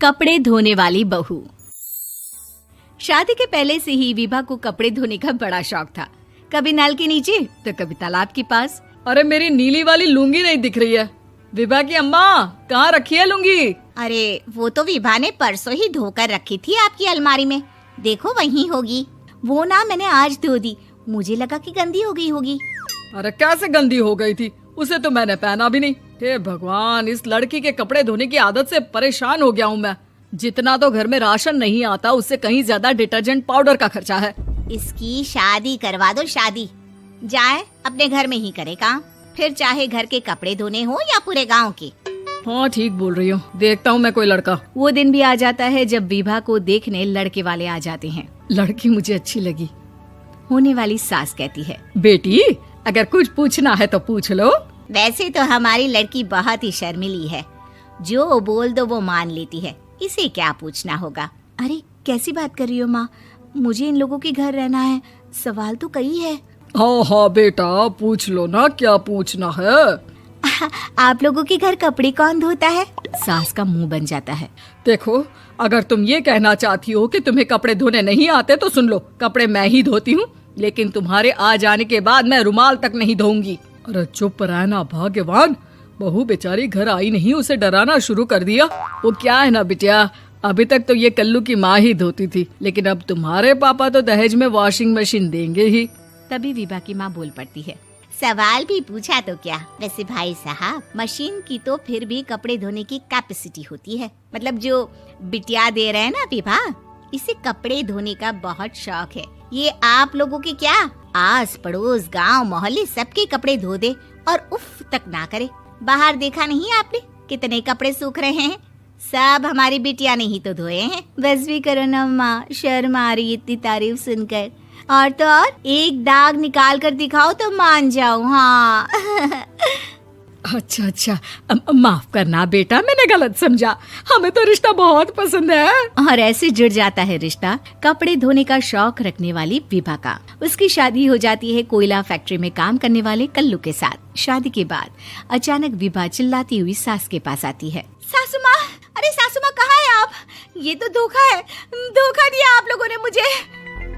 कपड़े धोने वाली बहू। शादी के पहले से ही विभा को कपड़े धोने का बड़ा शौक था। कभी नल के नीचे तो कभी तालाब के पास। अरे मेरी नीली वाली लुंगी नहीं दिख रही है। विभा की अम्मा, कहाँ रखी है लुंगी? अरे वो तो विभा ने परसों ही धोकर रखी थी आपकी अलमारी में, देखो वहीं होगी। वो ना मैंने आज धो दी, मुझे लगा कि गंदी हो गई होगी। अरे कैसे गंदी हो गई थी? उसे तो मैंने पहना भी नहीं। हे भगवान, इस लड़की के कपड़े धोने की आदत से परेशान हो गया हूँ मैं। जितना तो घर में राशन नहीं आता, उससे कहीं ज्यादा डिटर्जेंट पाउडर का खर्चा है। इसकी शादी करवा दो, शादी जाए अपने घर में ही करे काम, फिर चाहे घर के कपड़े धोने हो या पूरे गांव के। हाँ ठीक बोल रही हूँ, देखता हूँ मैं कोई लड़का। वो दिन भी आ जाता है जब विभा को देखने लड़के वाले आ जाते हैं। लड़की मुझे अच्छी लगी। होने वाली सास कहती है, बेटी अगर कुछ पूछना है तो पूछ लो। वैसे तो हमारी लड़की बहुत ही शर्मीली है, जो बोल दो वो मान लेती है, इसे क्या पूछना होगा। अरे कैसी बात कर रही हो माँ, मुझे इन लोगों के घर रहना है, सवाल तो कई है। हाँ हाँ बेटा, पूछ लो ना, क्या पूछना है। आप लोगों के घर कपड़े कौन धोता है? सास का मुंह बन जाता है। देखो, अगर तुम ये कहना चाहती हो कि तुम्हें कपड़े धोने नहीं आते तो सुन लो, कपड़े मैं ही धोती हूँ, लेकिन तुम्हारे आ जाने के बाद मैं रुमाल तक नहीं धोऊंगी। अरे चुप रहना भाग्यवान, बहू बेचारी घर आई नहीं, उसे डराना शुरू कर दिया। वो क्या है ना बिटिया, अभी तक तो ये कल्लू की माँ ही धोती थी, लेकिन अब तुम्हारे पापा तो दहेज में वॉशिंग मशीन देंगे ही। तभी विभा की माँ बोल पड़ती है, सवाल भी पूछा तो क्या। वैसे भाई साहब, मशीन की तो फिर भी कपड़े धोने की कैपेसिटी होती है। मतलब जो बिटिया दे रहे हैं ना विभा, इसे कपड़े धोने का बहुत शौक है। ये आप लोगों के क्या, आस पड़ोस गांव मोहल्ले सबके कपड़े धो दे और उफ तक ना करे। बाहर देखा नहीं आपने कितने कपड़े सूख रहे हैं? सब हमारी बिटिया ने ही तो धोए हैं। बस भी करो ना माँ, शर्म आ रही इतनी तारीफ सुनकर। और तो और एक दाग निकाल कर दिखाओ तो मान जाऊं। हाँ अच्छा, माफ करना बेटा, मैंने गलत समझा। हमें तो रिश्ता बहुत पसंद है। और ऐसे जुड़ जाता है रिश्ता कपड़े धोने का शौक रखने वाली विभा का। उसकी शादी हो जाती है कोयला फैक्ट्री में काम करने वाले कल्लू के साथ। शादी के बाद अचानक विभा चिल्लाती हुई सास के पास आती है। सासू माँ, अरे सासू माँ कहाँ है आप? ये तो धोखा है, धोखा दिया आप लोगों ने मुझे।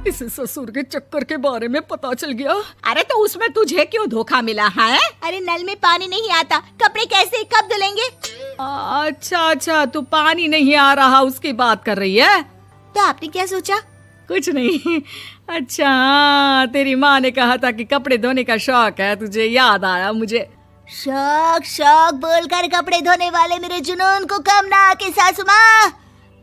इसे ससुर के चक्कर के बारे में पता चल गया। अरे तो उसमें तुझे क्यों धोखा मिला है? अरे नल में पानी नहीं आता, कपड़े कैसे कब धुलेंगे? अच्छा, तू पानी नहीं आ रहा उसकी बात कर रही है। तो आपने क्या सोचा? कुछ नहीं। अच्छा, तेरी माँ ने कहा था कि कपड़े धोने का शौक है तुझे, याद आया मुझे। शौक बोलकर कपड़े धोने वाले मेरे जुनून को कम ना आके सासू माँ,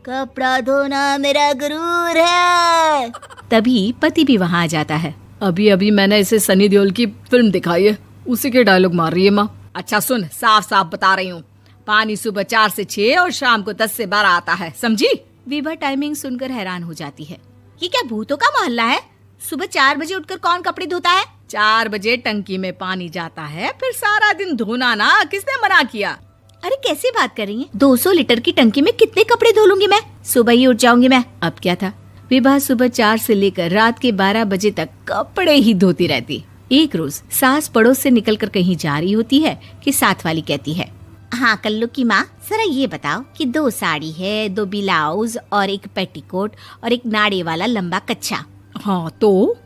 कपड़ा धोना मेरा गुरूर है। तभी पति भी वहाँ आ जाता है। अभी मैंने इसे सनी देओल की फिल्म दिखाई है, उसी के डायलॉग मार रही है माँ। अच्छा सुन, साफ साफ बता रही हूँ, पानी सुबह 4 से 6 और शाम को 10 से 12 आता है, समझी? विभा टाइमिंग सुनकर हैरान हो जाती है। ये क्या भूतों का मोहल्ला है? सुबह 4 बजे उठकर कौन कपड़े धोता है? 4 बजे टंकी में पानी जाता है, फिर सारा दिन धोना ना, किसने मना किया? अरे कैसी बात कर रही हैं? 200 लीटर की टंकी में कितने कपड़े धो लूंगी मैं? सुबह ही उठ जाऊंगी मैं। अब क्या था, विभा सुबह 4 से लेकर रात के 12 बजे तक कपड़े ही धोती रहती। एक रोज सास पड़ोस से निकलकर कहीं जा रही होती है कि साथ वाली कहती है, हाँ कल्लू की माँ, जरा ये बताओ कि 2 साड़ी है, 2 ब्लाउज और एक पेटीकोट और एक नाड़े वाला लंबा कच्छा। हाँ तो?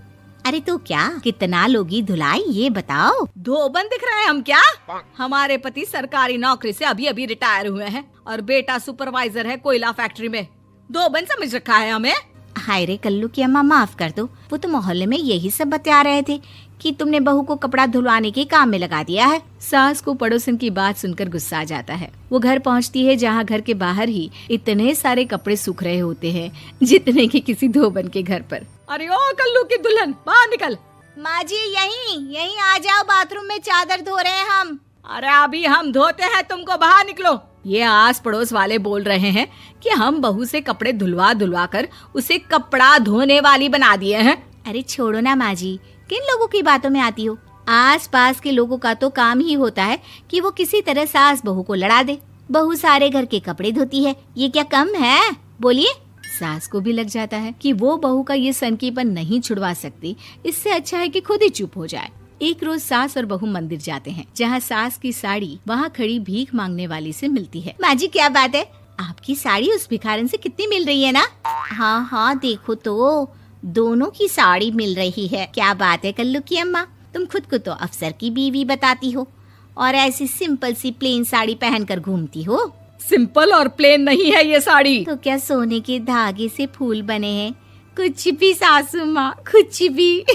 अरे तो क्या, कितना लोगी धुलाई ये बताओ। धोबन दिख रहे हैं हम क्या? हमारे पति सरकारी नौकरी से अभी रिटायर हुए हैं और बेटा सुपरवाइजर है कोयला फैक्ट्री में। धोबन समझ रखा है हमें? हाय रे कल्लू की अम्मा, माफ कर दो, वो तो मोहल्ले में यही सब बता रहे थे कि तुमने बहू को कपड़ा धुलवाने के काम में लगा दिया है। सास को पड़ोसन की बात सुनकर गुस्सा आ जाता है। वो घर पहुंचती है जहां घर के बाहर ही इतने सारे कपड़े सूख रहे होते हैं जितने कि किसी धोबन के घर पर। अरे ओ कल्लू की दुल्हन, बाहर निकल। माँ जी यहीं आ जाओ, बाथरूम में चादर धो रहे हैं हम। अरे अभी हम धोते हैं, तुमको बाहर निकलो। ये आस पड़ोस वाले बोल रहे हैं कि हम बहू से कपड़े धुलवा कर उसे कपड़ा धोने वाली बना दिए हैं। अरे छोड़ो ना माँ जी, किन लोगों की बातों में आती हो? आस पास के लोगों का तो काम ही होता है कि वो किसी तरह सास बहू को लड़ा दे। बहू सारे घर के कपड़े धोती है, ये क्या कम है? बोलिए। सास को भी लग जाता है कि वो बहू का ये सनकीपन नहीं छुड़वा सकती, इससे अच्छा है कि खुद ही चुप हो जाए। एक रोज सास और बहू मंदिर जाते हैं, जहाँ सास की साड़ी वहाँ खड़ी भीख मांगने वाली से मिलती है। माँ जी क्या बात है, आपकी साड़ी उस भिखारन से कितनी मिल रही है ना? हाँ हाँ देखो तो, दोनों की साड़ी मिल रही है। क्या बात है कल्लू की अम्मा, तुम खुद को तो अफसर की बीवी बताती हो और ऐसी सिंपल सी प्लेन साड़ी पहनकर घूमती हो। सिंपल और प्लेन नहीं है ये साड़ी। तो क्या सोने के धागे से फूल बने हैं? कुछ भी सासू माँ, कुछ भी।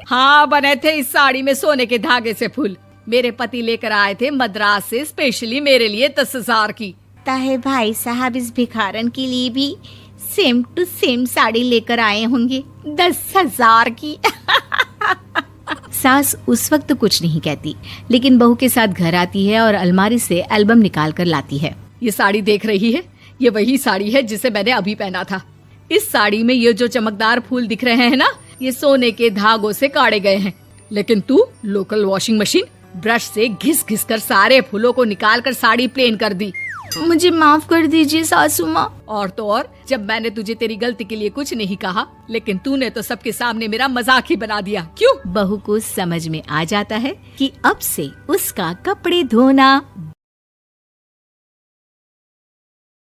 हाँ बने थे इस साड़ी में सोने के धागे से फूल। मेरे पति लेकर आए थे मद्रास से स्पेशली मेरे लिए 10,000 की। ताहे भाई साहब इस भिखारन के लिए भी सेम टू सेम साड़ी लेकर आए होंगे 10,000 की। सास उस वक्त तो कुछ नहीं कहती, लेकिन बहू के साथ घर आती है और अलमारी से एल्बम निकाल कर लाती है। ये साड़ी देख रही है, ये वही साड़ी है जिसे मैंने अभी पहना था। इस साड़ी में ये जो चमकदार फूल दिख रहे हैं ना, ये सोने के धागों से काटे गए हैं। लेकिन तू लोकल वॉशिंग मशीन ब्रश से घिस घिस कर सारे फूलों को निकाल कर साड़ी प्लेन कर दी। मुझे माफ कर दीजिए सासू माँ। और तो और, जब मैंने तुझे तेरी गलती के लिए कुछ नहीं कहा, लेकिन तूने तो सबके सामने मेरा मजाक ही बना दिया। क्यों? बहू को समझ में आ जाता है कि अब से उसका कपड़े धोना